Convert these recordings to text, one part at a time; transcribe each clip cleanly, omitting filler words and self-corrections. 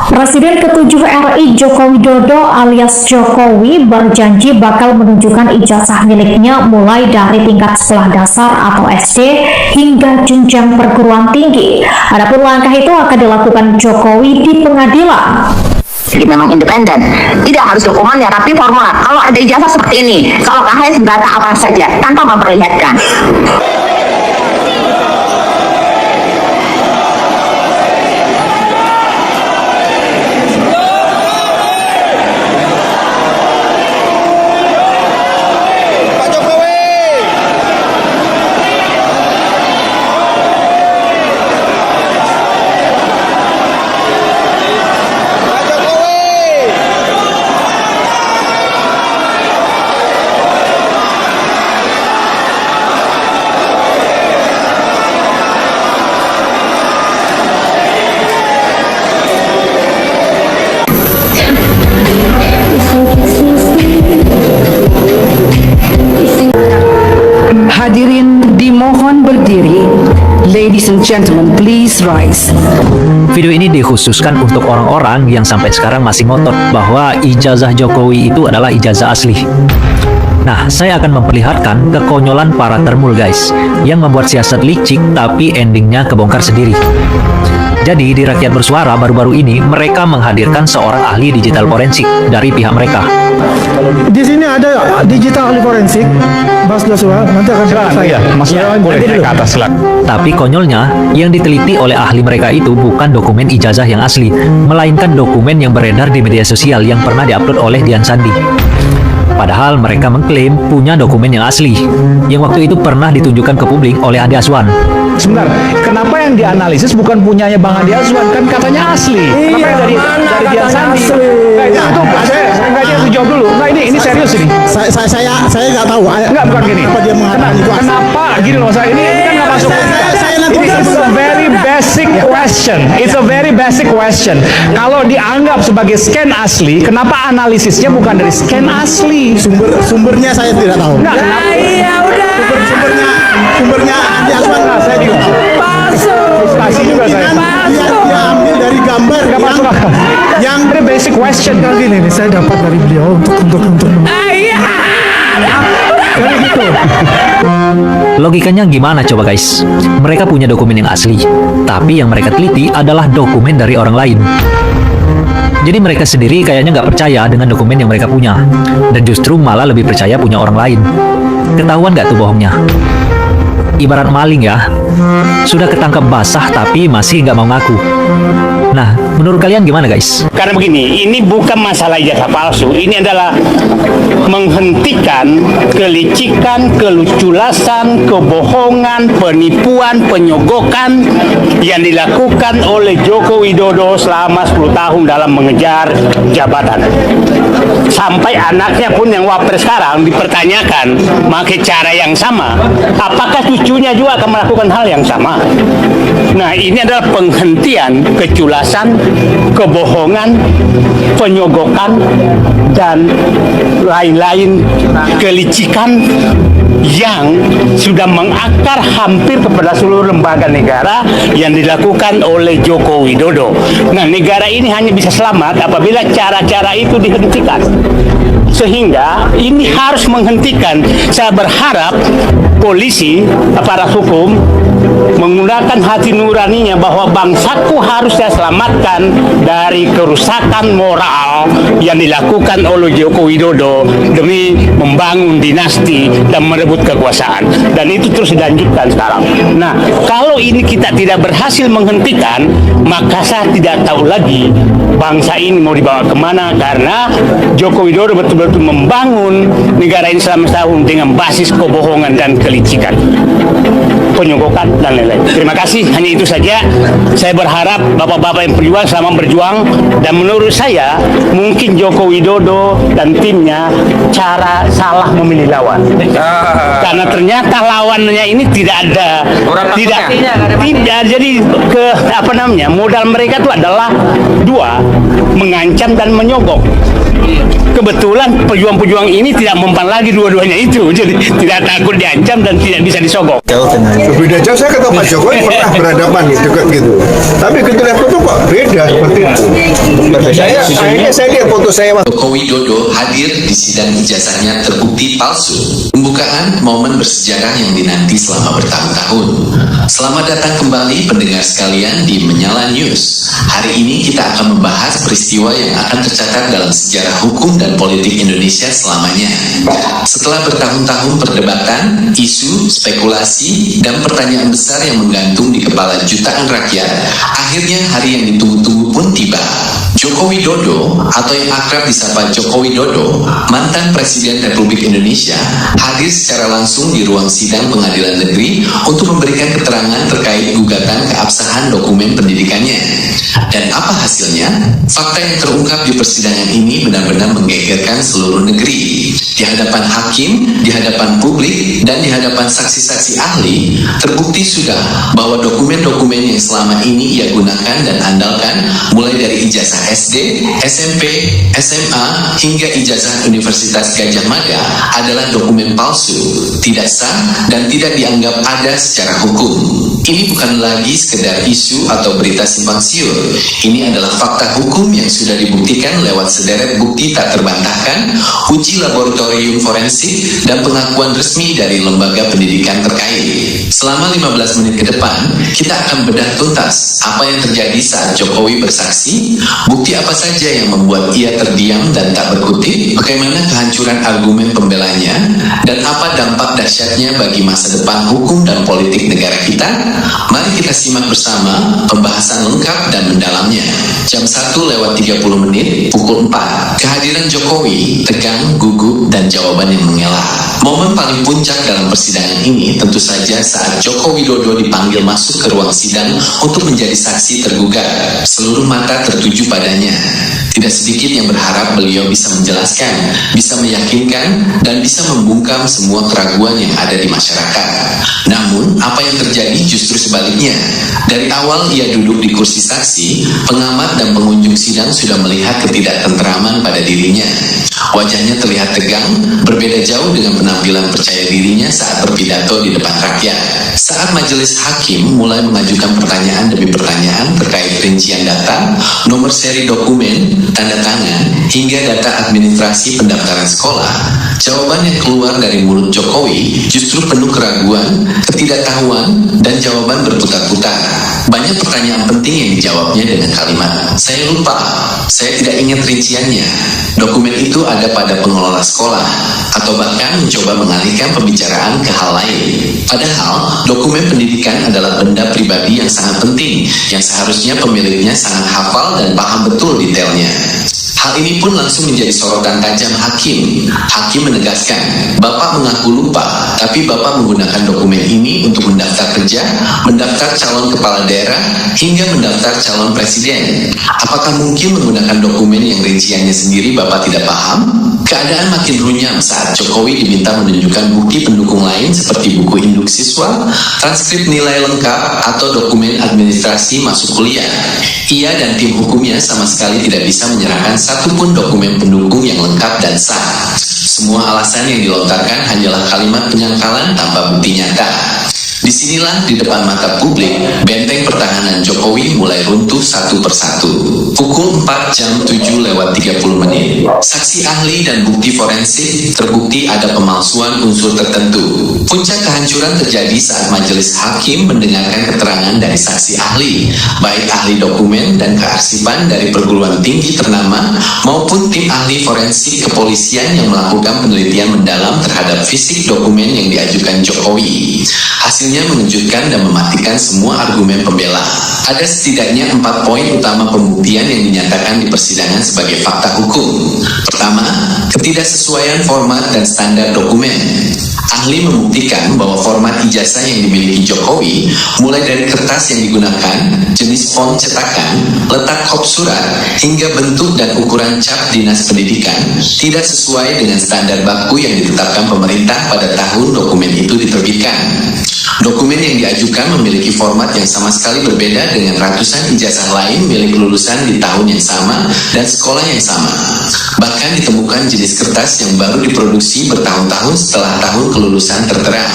Presiden ke-7 RI Joko Widodo alias Jokowi berjanji bakal menunjukkan ijazah miliknya mulai dari tingkat sekolah dasar atau SD hingga jenjang perguruan tinggi. Adapun langkah itu akan dilakukan Jokowi di pengadilan. Jadi memang independen, tidak harus dokumennya tapi formular. Kalau ada ijazah seperti ini, kalau KHS data apa saja tanpa memperlihatkan. Hadirin dimohon berdiri. Ladies and gentlemen, please rise. Video ini dikhususkan untuk orang-orang yang sampai sekarang masih ngotot bahwa ijazah Jokowi itu adalah ijazah asli. Nah, saya akan memperlihatkan kekonyolan para termul guys, yang membuat siasat licik tapi endingnya kebongkar sendiri. Jadi di Rakyat Bersuara baru-baru ini mereka menghadirkan seorang ahli digital forensik dari pihak mereka. Di sini ada digital ahli forensik, Mas Joshua, nanti akan saya. Mas boleh naik ke atas lah. Tapi konyolnya, yang diteliti oleh ahli mereka itu bukan dokumen ijazah yang asli, melainkan dokumen yang beredar di media sosial yang pernah diupload oleh Dian Sandi. Padahal mereka mengklaim punya dokumen yang asli, yang waktu itu pernah ditunjukkan ke publik oleh Ade Aswan. Sebentar, kenapa yang dianalisis bukan punyanya Bang Ade Aswan? Kan katanya asli. Kenapa yang dari Dian Sandi? Itu saya jawab dulu. Nah ini serius ini. Saya nggak tahu. Enggak, bukan gini. Kenapa dia mengatakan itu asli? Kenapa gini loh, saya ini kan nggak masuk. Ini is a very basic question. It's a very basic question. Kalau dianggap sebagai scan asli, kenapa analisisnya bukan dari scan asli? Sumbernya saya tidak tahu. Enggak, kenapa? Sumbernya Ade Aswan. Saya juga tahu. Frustasi juga saya. Dia ambil dari gambar Nggak masuk akal. yang Ini basic question. gini nih, saya dapat dari beliau untuk Jadi gitu. Logikanya gimana coba guys? Mereka punya dokumen yang asli, tapi yang mereka teliti adalah dokumen dari orang lain. Jadi mereka sendiri kayaknya nggak percaya dengan dokumen yang mereka punya, dan justru malah lebih percaya punya orang lain. Ketahuan nggak tuh bohongnya? Ibarat maling ya, sudah ketangkap basah tapi masih nggak mau ngaku. Nah, menurut kalian gimana guys? Karena begini, ini bukan masalah ijazah palsu, ini adalah menghentikan kelicikan, keluculasan, kebohongan, penipuan, penyogokan yang dilakukan oleh Joko Widodo selama 10 tahun dalam mengejar jabatan. Sampai anaknya pun yang wapres sekarang dipertanyakan pakai cara yang sama, apakah cucunya juga akan melakukan hal yang sama? Nah, ini adalah penghentian keculasan, kebohongan, penyogokan, dan lain-lain kelicikan yang sudah mengakar hampir kepada seluruh lembaga negara yang dilakukan oleh Joko Widodo. Nah, negara ini hanya bisa selamat apabila cara-cara itu dihentikan. Sehingga ini harus menghentikan. Saya berharap polisi, aparat hukum menggunakan hati nuraninya bahwa bangsaku harus saya selamatkan dari kerusakan moral yang dilakukan oleh Joko Widodo demi membangun dinasti dan merebut kekuasaan. Dan itu terus dilanjutkan sekarang. Nah, kalau ini kita tidak berhasil menghentikan, maka saya tidak tahu lagi bangsa ini mau dibawa kemana, karena Joko Widodo betul-betul membangun negara ini selama setahun dengan basis kebohongan dan kelicikan, penyogokan, dan lain-lain. Terima kasih, hanya itu saja. Saya berharap bapak-bapak yang berjuang sama berjuang, dan menurut saya mungkin Joko Widodo dan timnya cara salah memilih lawan. Karena ternyata lawannya ini tidak ada, tidak, jadi modal mereka itu adalah dua, mengancam dan menyogok. kebetulan pejuang-pejuang ini tidak mempan lagi dua-duanya itu, jadi tidak takut diancam dan tidak bisa disogok. Beda jauh, saya kata Pak Jokowi pernah berhadapan dekat gitu. Tapi kita lihat foto kok beda seperti itu. Saya lihat foto saya. Joko Widodo hadir di sidang ijazahnya terbukti palsu. Pembukaan momen bersejarah yang dinanti selama bertahun-tahun. Selamat datang kembali pendengar sekalian di Menyala News. Hari ini kita akan membahas peristiwa yang akan tercatat dalam sejarah hukum dan politik Indonesia selamanya. Setelah bertahun-tahun perdebatan, isu, spekulasi, dan pertanyaan besar yang menggantung di kepala jutaan rakyat, akhirnya hari yang ditunggu-tunggu pun tiba. Joko Widodo atau yang akrab disapa Joko Widodo, mantan Presiden Republik Indonesia, hadir secara langsung di ruang sidang pengadilan negeri untuk memberikan keterangan terkait gugatan keabsahan dokumen pendidikannya. Dan apa hasilnya? Fakta yang terungkap di persidangan ini benar-benar menggegerkan seluruh negeri. Di hadapan hakim, di hadapan publik, dan di hadapan saksi-saksi ahli, terbukti sudah bahwa dokumen-dokumen yang selama ini ia gunakan dan andalkan, mulai dari ijazah SD, SMP, SMA, hingga ijazah Universitas Gadjah Mada adalah dokumen palsu, tidak sah, dan tidak dianggap ada secara hukum. Ini bukan lagi sekedar isu atau berita simpang siur. Ini adalah fakta hukum yang sudah dibuktikan lewat sederet bukti tak terbantahkan, uji laboratorium forensik, dan pengakuan resmi dari lembaga pendidikan terkait. Selama 15 menit ke depan, kita akan bedah tuntas apa yang terjadi saat Jokowi bersaksi, bukti apa saja yang membuat ia terdiam dan tak berkutik, bagaimana kehancuran argumen pembelanya, dan apa dampak dahsyatnya bagi masa depan hukum dan politik negara kita. Mari kita simak bersama pembahasan lengkap dan mendalamnya. Jam 1:30 pukul 4. Kehadiran Jokowi, tegang, gugup, dan jawaban yang mengelak. Momen paling puncak dalam persidangan ini tentu saja saat Joko Widodo dipanggil masuk ke ruang sidang untuk menjadi saksi tergugat. Seluruh mata tertuju padanya. Tidak sedikit yang berharap beliau bisa menjelaskan, bisa meyakinkan, dan bisa membungkam semua keraguan yang ada di masyarakat. Namun, apa yang terjadi justru sebaliknya. Dari awal ia duduk di kursi saksi, pengamat dan pengunjung sidang sudah melihat ketidaktenteraman pada dirinya. Wajahnya terlihat tegang, berbeda jauh dengan penampilan percaya dirinya saat berpidato di depan rakyat. Saat majelis hakim mulai mengajukan pertanyaan demi pertanyaan terkait rincian data, nomor seri dokumen, tanda tangan, hingga data administrasi pendaftaran sekolah, jawaban yang keluar dari mulut Jokowi justru penuh keraguan, ketidaktahuan, dan jawaban berputar-putar. Banyak pertanyaan penting yang dijawabnya dengan kalimat, "Saya lupa, saya tidak ingat rinciannya, dokumen itu ada pada pengelola sekolah," atau bahkan mencoba mengalihkan pembicaraan ke hal lain. Padahal, dokumen pendidikan adalah benda pribadi yang sangat penting, yang seharusnya pemiliknya sangat hafal dan paham betul detailnya. Hal ini pun langsung menjadi sorotan tajam hakim. Hakim menegaskan, Bapak mengaku lupa, tapi Bapak menggunakan dokumen ini untuk mendaftar kerja, mendaftar calon kepala daerah, hingga mendaftar calon presiden. Apakah mungkin menggunakan dokumen yang rinciannya sendiri Bapak tidak paham? Keadaan makin runyam saat Jokowi diminta menunjukkan bukti pendukung lain seperti buku induk siswa, transkrip nilai lengkap, atau dokumen administrasi masuk kuliah. Ia dan tim hukumnya sama sekali tidak bisa menyerahkan satupun dokumen pendukung yang lengkap dan sah. Semua alasan yang dilontarkan hanyalah kalimat penyangkalan tanpa bukti nyata. Disinilah di depan mata publik, benteng pertahanan Jokowi mulai runtuh satu persatu. Pukul 4:07:30. Saksi ahli dan bukti forensik terbukti ada pemalsuan unsur tertentu. Puncak kehancuran terjadi saat majelis hakim mendengarkan keterangan dari saksi ahli, baik ahli dokumen dan kearsipan dari perguruan tinggi ternama maupun tim ahli forensik kepolisian yang melakukan penelitian mendalam terhadap fisik dokumen yang diajukan Jokowi. Hasilnya mengejutkan dan mematikan semua argumen pembela. Ada setidaknya 4 poin utama pembuktian yang dinyatakan di persidangan sebagai fakta hukum. Pertama, ketidaksesuaian format dan standar dokumen. Ahli membuktikan bahwa format ijazah yang dimiliki Jokowi, mulai dari kertas yang digunakan, jenis font cetakan, letak kop surat, hingga bentuk dan ukuran cap dinas pendidikan, tidak sesuai dengan standar baku yang ditetapkan pemerintah pada tahun dokumen itu diterbitkan. Dokumen yang diajukan memiliki format yang sama sekali berbeda dengan ratusan ijazah lain milik lulusan di tahun yang sama dan sekolah yang sama. Bahkan ditemukan jenis kertas yang baru diproduksi bertahun-tahun setelah tahun kelulusan tertera.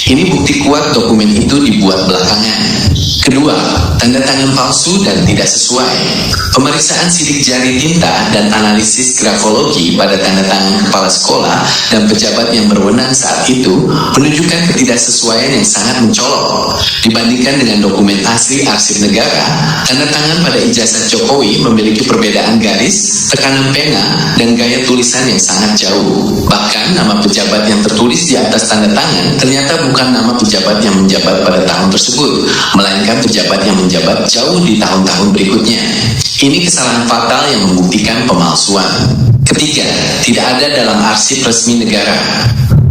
Ini bukti kuat dokumen itu dibuat belakangan. Kedua, tanda tangan palsu dan tidak sesuai. Pemeriksaan sidik jari tinta dan analisis grafologi pada tanda tangan kepala sekolah dan pejabat yang berwenang saat itu menunjukkan ketidaksesuaian yang sangat mencolok. Dibandingkan dengan dokumen asli arsip negara, tanda tangan pada ijazah Jokowi memiliki perbedaan garis, tekanan pena, dan gaya tulisan yang sangat jauh. Bahkan nama pejabat yang tertulis di atas tanda tangan ternyata bukan nama pejabat yang menjabat pada tahun tersebut, melainkan pejabat yang menjabat jauh di tahun-tahun berikutnya. Ini kesalahan fatal yang membuktikan pemalsuan. Ketiga, tidak ada dalam arsip resmi negara.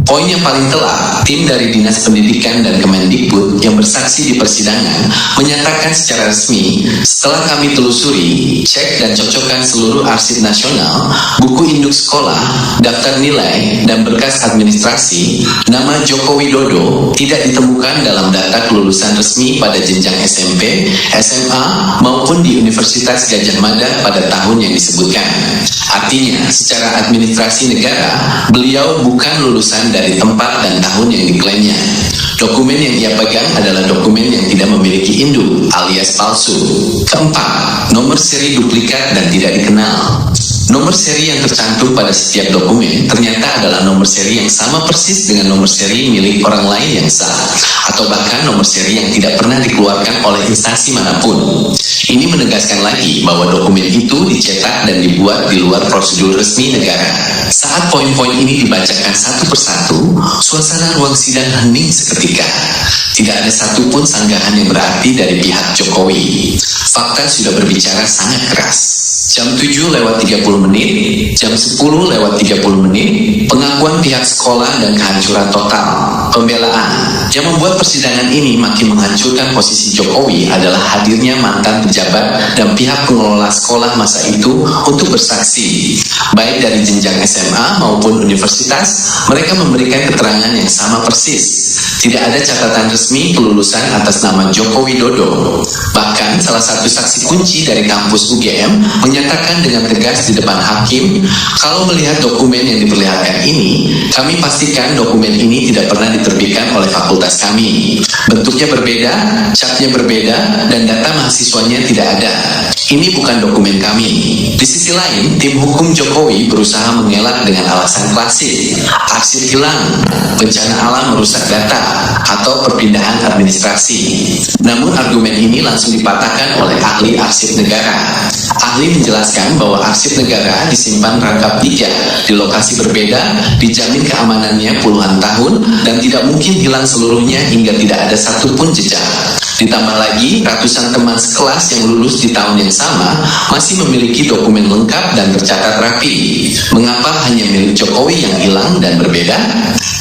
Poin yang paling telak, tim dari Dinas Pendidikan dan Kemendikbud yang bersaksi di persidangan menyatakan secara resmi, setelah kami telusuri, cek dan cocokkan seluruh arsip nasional, buku induk sekolah, daftar nilai, dan berkas administrasi, nama Joko Widodo tidak ditemukan dalam data kelulusan resmi pada jenjang SMP, SMA, maupun di Universitas Gadjah Mada pada tahun yang disebutkan. Artinya, secara administrasi negara, beliau bukan lulusan dari tempat dan tahun yang diklaimnya. Dokumen yang ia pegang adalah dokumen yang tidak memiliki induk alias palsu. Keempat, nomor seri duplikat dan tidak dikenal. Nomor seri yang tercantum pada setiap dokumen ternyata adalah nomor seri yang sama persis dengan nomor seri milik orang lain yang sah, atau bahkan nomor seri yang tidak pernah dikeluarkan oleh instansi manapun. Ini menegaskan lagi bahwa dokumen itu dicetak dan dibuat di luar prosedur resmi negara. Saat poin-poin ini dibacakan satu persatu, suasana ruang sidang hening seketika. Tidak ada satupun sanggahan yang berarti dari pihak Jokowi. Fakta sudah berbicara sangat keras. Jam 7:30, jam 10:30, pengakuan pihak sekolah dan kehancuran total. Pembelaan. Yang membuat persidangan ini makin menghancurkan posisi Jokowi adalah hadirnya mantan pejabat dan pihak pengelola sekolah masa itu untuk bersaksi. Baik dari jenjang SMA maupun universitas, mereka memberikan keterangan yang sama persis. Tidak ada catatan resmi kelulusan atas nama Joko Widodo. Bahkan salah satu saksi kunci dari kampus UGM menyatakan dengan tegas di depan hakim, kalau melihat dokumen yang diperlihatkan ini, kami pastikan dokumen ini tidak pernah diterbitkan oleh fakultas kami. Bentuknya berbeda, capnya berbeda, dan data mahasiswanya tidak ada. Ini bukan dokumen kami. Di sisi lain, tim hukum Jokowi berusaha mengelak dengan alasan klasik, arsip hilang, bencana alam merusak data, atau perpindahan administrasi. Namun argumen ini langsung dipatahkan oleh ahli arsip negara. Ahli menjelaskan bahwa arsip negara disimpan rangkap 3 di lokasi berbeda, dijamin keamanannya puluhan tahun, dan tidak mungkin hilang seluruhnya hingga tidak ada satupun jejak. Ditambah lagi, ratusan teman sekelas yang lulus di tahun yang sama masih memiliki dokumen lengkap dan tercatat rapi. Mengapa hanya milik Jokowi yang hilang dan berbeda?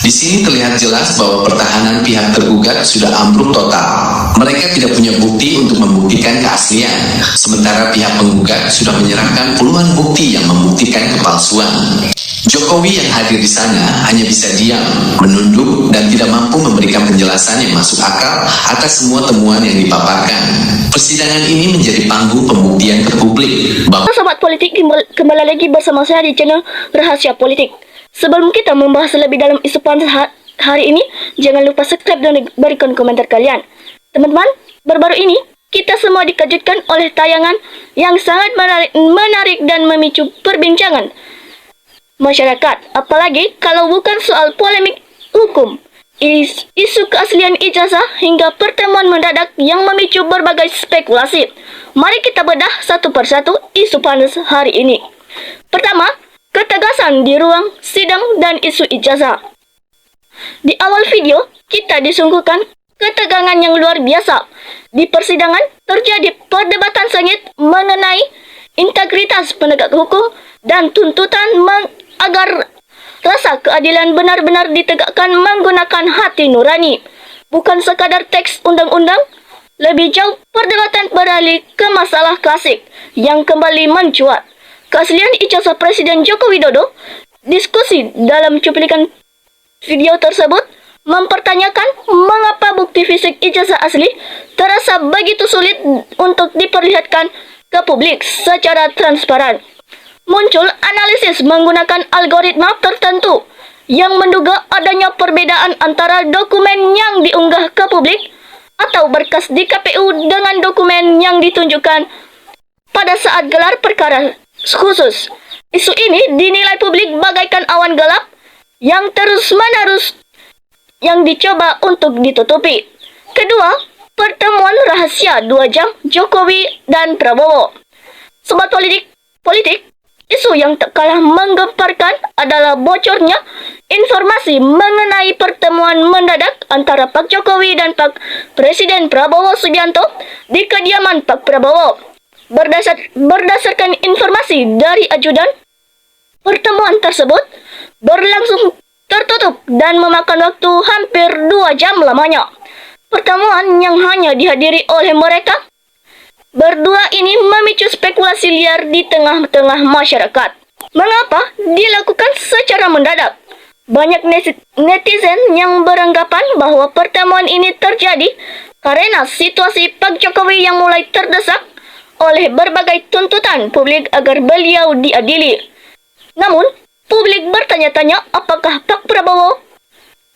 Di sini terlihat jelas bahwa pertahanan pihak tergugat sudah ambruk total. Mereka tidak punya bukti untuk membuktikan keaslian, sementara pihak penggugat sudah menyerahkan puluhan bukti yang membuktikan kepalsuan. Jokowi yang hadir di sana hanya bisa diam, menunduk, dan tidak mampu memberikan penjelasan yang masuk akal atas semua temuan yang dipaparkan. Persidangan ini menjadi panggung pembuktian ke publik bahwa Sobat Politik, kembali lagi bersama saya di channel Rahasia Politik. Sebelum kita membahas lebih dalam isu panas hari ini, jangan lupa subscribe dan berikan komentar kalian. Teman-teman, baru-baru ini kita semua dikejutkan oleh tayangan yang sangat menarik dan memicu perbincangan masyarakat, apalagi kalau bukan soal polemik hukum, isu keaslian ijazah hingga pertemuan mendadak yang memicu berbagai spekulasi. Mari kita bedah satu persatu isu panas hari ini. Pertama, ketegasan di ruang sidang dan isu ijazah. Di awal video, kita disuguhkan ketegangan yang luar biasa. Di persidangan, terjadi perdebatan sengit mengenai integritas penegak hukum dan tuntutan agar rasa keadilan benar-benar ditegakkan menggunakan hati nurani, bukan sekadar teks undang-undang. Lebih jauh, perdebatan beralih ke masalah klasik yang kembali mencuat. Keaslian ijazah Presiden Joko Widodo. Diskusi dalam cuplikan video tersebut mempertanyakan mengapa bukti fisik ijazah asli terasa begitu sulit untuk diperlihatkan ke publik secara transparan. muncul analisis menggunakan algoritma tertentu yang menduga adanya perbedaan antara dokumen yang diunggah ke publik atau berkas di KPU dengan dokumen yang ditunjukkan pada saat gelar perkara khusus. Isu ini dinilai publik bagaikan awan gelap yang terus-menerus yang dicoba untuk ditutupi. Kedua, pertemuan rahasia 2 jam Jokowi dan Prabowo. Sobat politik, isu yang tak kalah menggemparkan adalah bocornya informasi mengenai pertemuan mendadak antara Pak Jokowi dan Pak Presiden Prabowo Subianto di kediaman Pak Prabowo. Berdasarkan informasi dari ajudan, pertemuan tersebut berlangsung tertutup dan memakan waktu hampir 2 jam lamanya. Pertemuan yang hanya dihadiri oleh mereka berdua ini memicu spekulasi liar di tengah-tengah masyarakat. Mengapa dilakukan secara mendadak? Banyak netizen yang beranggapan bahwa pertemuan ini terjadi karena situasi Pak Jokowi yang mulai terdesak oleh berbagai tuntutan publik agar beliau diadili. Namun, publik bertanya-tanya apakah Pak Prabowo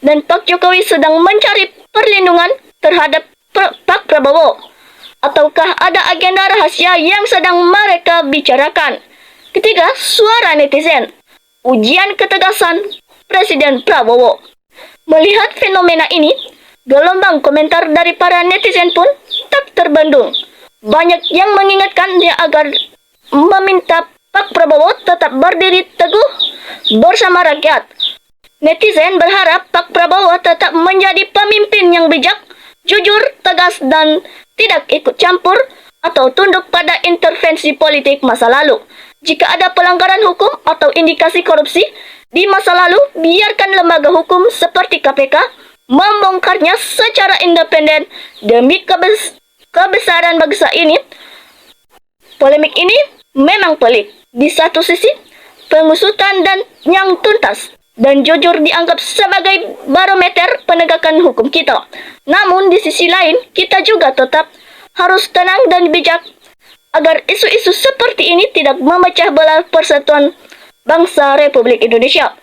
dan Pak Jokowi sedang mencari perlindungan terhadap Pak Prabowo, ataukah ada agenda rahasia yang sedang mereka bicarakan. Ketiga, suara netizen. Ujian ketegasan Presiden Prabowo. Melihat fenomena ini, gelombang komentar dari para netizen pun tak terbendung. Banyak yang mengingatkan dia agar meminta Pak Prabowo tetap berdiri teguh bersama rakyat. Netizen berharap Pak Prabowo tetap menjadi pemimpin yang bijak, jujur, tegas, dan tidak ikut campur atau tunduk pada intervensi politik masa lalu. Jika ada pelanggaran hukum atau indikasi korupsi di masa lalu, biarkan lembaga hukum seperti KPK membongkarnya secara independen demi kebesaran bangsa ini. Polemik ini memang pelik. Di satu sisi, pengusutan dan yang tuntas dan jujur dianggap sebagai barometer penegakan hukum kita. Namun di sisi lain, kita juga tetap harus tenang dan bijak agar isu-isu seperti ini tidak memecah belah persatuan bangsa Republik Indonesia.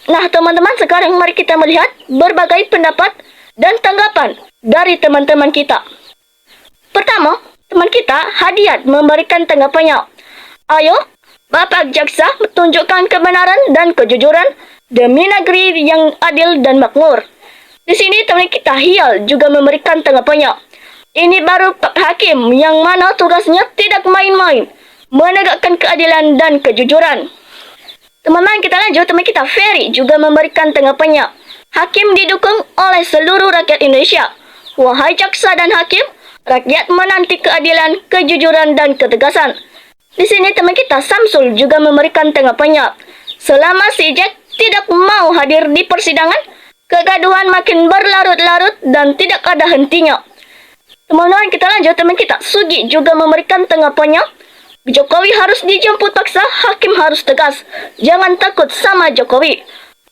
Nah, teman-teman, sekarang mari kita melihat berbagai pendapat dan tanggapan dari teman-teman kita. Pertama, teman kita Hadiat memberikan tanggapannya. Ayo, Bapak Jaksa, tunjukkan kebenaran dan kejujuran demi negeri yang adil dan makmur. Di sini teman kita Hial juga memberikan tanggapannya. Ini baru Pak Hakim yang mana tugasnya tidak main-main, menegakkan keadilan dan kejujuran. Teman-teman, kita lanjut. Teman kita Ferry juga memberikan tanggapannya. Hakim didukung oleh seluruh rakyat Indonesia. Wahai jaksa dan hakim, rakyat menanti keadilan, kejujuran, dan ketegasan. Di sini teman kita Samsul juga memberikan tanggapannya. Selama si Jack tidak mau hadir di persidangan, kegaduhan makin berlarut-larut dan tidak ada hentinya. Teman-teman, kita lanjut. Teman kita Sugi juga memberikan tanggapannya. Jokowi harus dijemput paksa, hakim harus tegas. Jangan takut sama Jokowi.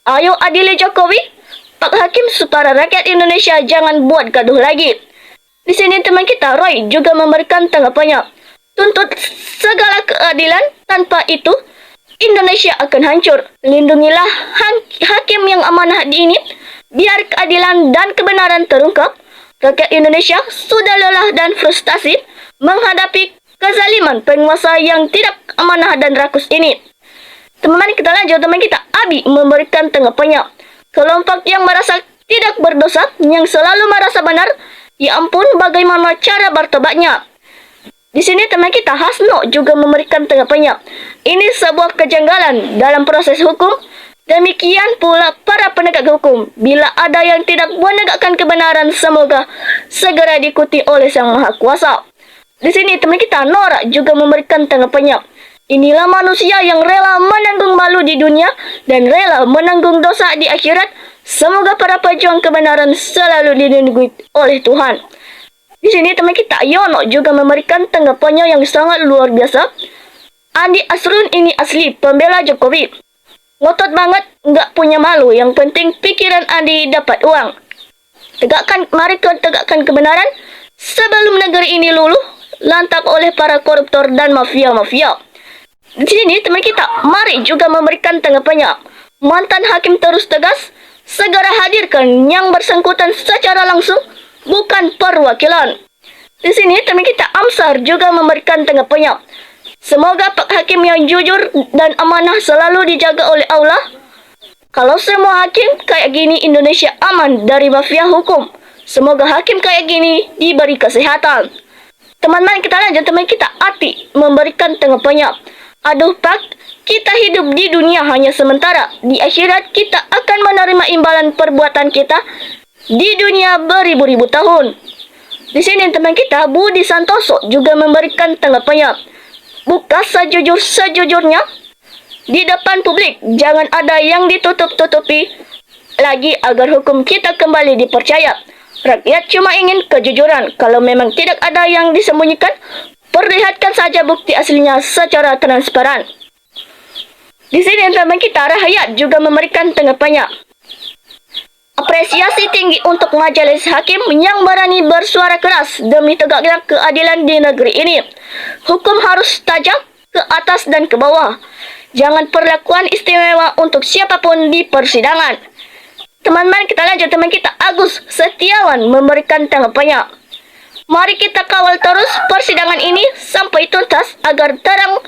Ayo adili Jokowi, Pak Hakim, supaya rakyat Indonesia jangan buat gaduh lagi. Di sini teman kita Roy juga memberikan tanggapannya. Tuntut segala keadilan, tanpa itu Indonesia akan hancur. Lindungilah hakim yang amanah ini, biar keadilan dan kebenaran terungkap. Rakyat Indonesia sudah lelah dan frustasi menghadapi kezaliman penguasa yang tidak amanah dan rakus ini. Teman-teman, kita lanjut. Teman kita Abi memberikan tanggapannya. Kelompok yang merasa tidak berdosa, yang selalu merasa benar, ya ampun, bagaimana cara bertobatnya? Di sini teman kita Hasno juga memberikan tanggapannya. Ini sebuah kejanggalan dalam proses hukum. Demikian pula para penegak hukum. Bila ada yang tidak menegakkan kebenaran, semoga segera diikuti oleh Sang Maha Kuasa. Di sini teman kita Nora juga memberikan tanggapannya. Inilah manusia yang rela menanggung malu di dunia dan rela menanggung dosa di akhirat. Semoga para pejuang kebenaran selalu dilindungi oleh Tuhan. Di sini teman kita Yono juga memberikan tanggapannya yang sangat luar biasa. Andi Asrun ini asli pembela Jokowi. Ngotot banget, nggak punya malu. Yang penting pikiran Andi dapat uang. Mari tegakkan kebenaran sebelum negeri ini luluh lantak oleh para koruptor dan mafia-mafia. Di sini teman kita, mari juga memberikan tanggapannya. Mantan hakim terus tegas, segera hadirkan yang bersangkutan secara langsung, bukan perwakilan. Di sini teman kita Amsar juga memberikan tanggapannya. Semoga Pak Hakim yang jujur dan amanah selalu dijaga oleh Allah. Kalau semua hakim kayak gini, Indonesia aman dari mafia hukum. Semoga hakim kayak gini diberi kesehatan. Teman-teman kita lanjut, teman kita Ati memberikan tanggapannya. Aduh Pak, kita hidup di dunia hanya sementara. Di akhirat kita akan menerima imbalan perbuatan kita di dunia beribu-ribu tahun. Di sini teman kita Budi Santoso juga memberikan tanggapannya. Buka sejujur-sejujurnya di depan publik. Jangan ada yang ditutup-tutupi lagi agar hukum kita kembali dipercaya. Rakyat cuma ingin kejujuran. Kalau memang tidak ada yang disembunyikan, perlihatkan saja bukti aslinya secara transparan. Di sini teman kita Rahayat juga memberikan tanggapannya. Apresiasi tinggi untuk majelis hakim yang berani bersuara keras demi tegaknya keadilan di negeri ini. Hukum harus tajam ke atas dan ke bawah. Jangan perlakuan istimewa untuk siapapun di persidangan. Teman-teman kita lanjut, teman kita Agus Setiawan memberikan tanggapannya. Mari kita kawal terus persidangan ini sampai tuntas agar terang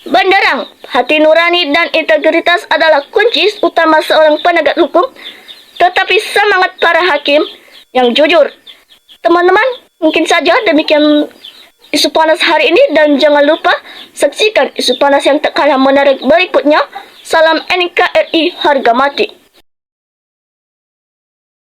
benderang. Hati nurani dan integritas adalah kunci utama seorang penegak hukum. Tetapi semangat para hakim yang jujur. Teman-teman, mungkin saja demikian isu panas hari ini, dan jangan lupa saksikan isu panas yang tak kalah menarik berikutnya. Salam NKRI harga mati.